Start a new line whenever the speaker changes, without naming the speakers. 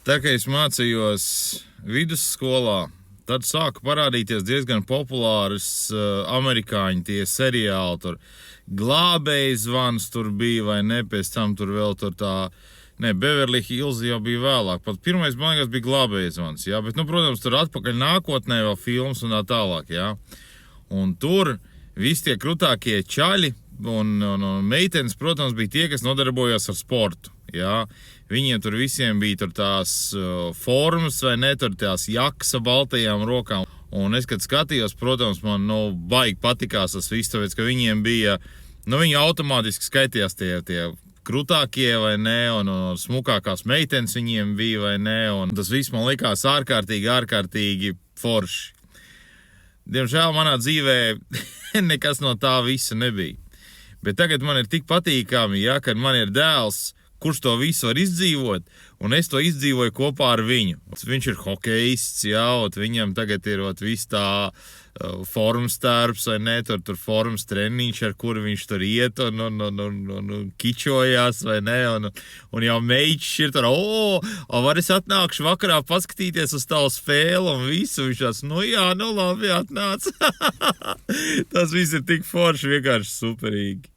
Tā kā es mācījos vidusskolā, tad sāka parādīties diezgan populāras amerikāņu tie seriāli. Tur Glābējs zvans tur bija, vai ne, pēc tam tur vēl tur tā, ne, Beverly Hills jau bija vēlāk. Pat pirmais, man liekas, bija Glābējs zvans, jā, bet, nu, protams, tur atpakaļ nākotnē vēl filmas un tā tālāk, jā. Un tur visi tie krutākie čaļi un meitenes, protams, bija tie, kas nodarbojās ar sportu, jā. Viņiem tur visiem bija tur tās formas, vai ne, tur tās jakas baltajām rokām. Un es, kad skatījos, protams, man, baigi patikās tas viss, tāpēc, ka viņiem bija, viņi automātiski skaitījās tie krutākie, vai ne, un smukākās meitenes viņiem bija, vai ne, un tas viss man likās ārkārtīgi forši. Diemžēl manā dzīvē nekas no tā visa nebija. Bet tagad man ir tik patīkami, ja, kad man ir dēls, kurš to visu var izdzīvot, un es to izdzīvoju kopā ar viņu. Viņš ir hokejists, jā, viņam tagad ir viss tā formas tērps, vai ne, tur formas treniņš, ar kuru viņš tur iet un kičojās, vai ne, un jau meičs ir tur, var es atnākšu vakarā paskatīties uz tavu spēli un visu, viņš tāds, jā, labi, atnāc. Tas viss ir tik forši, vienkārši superīgi.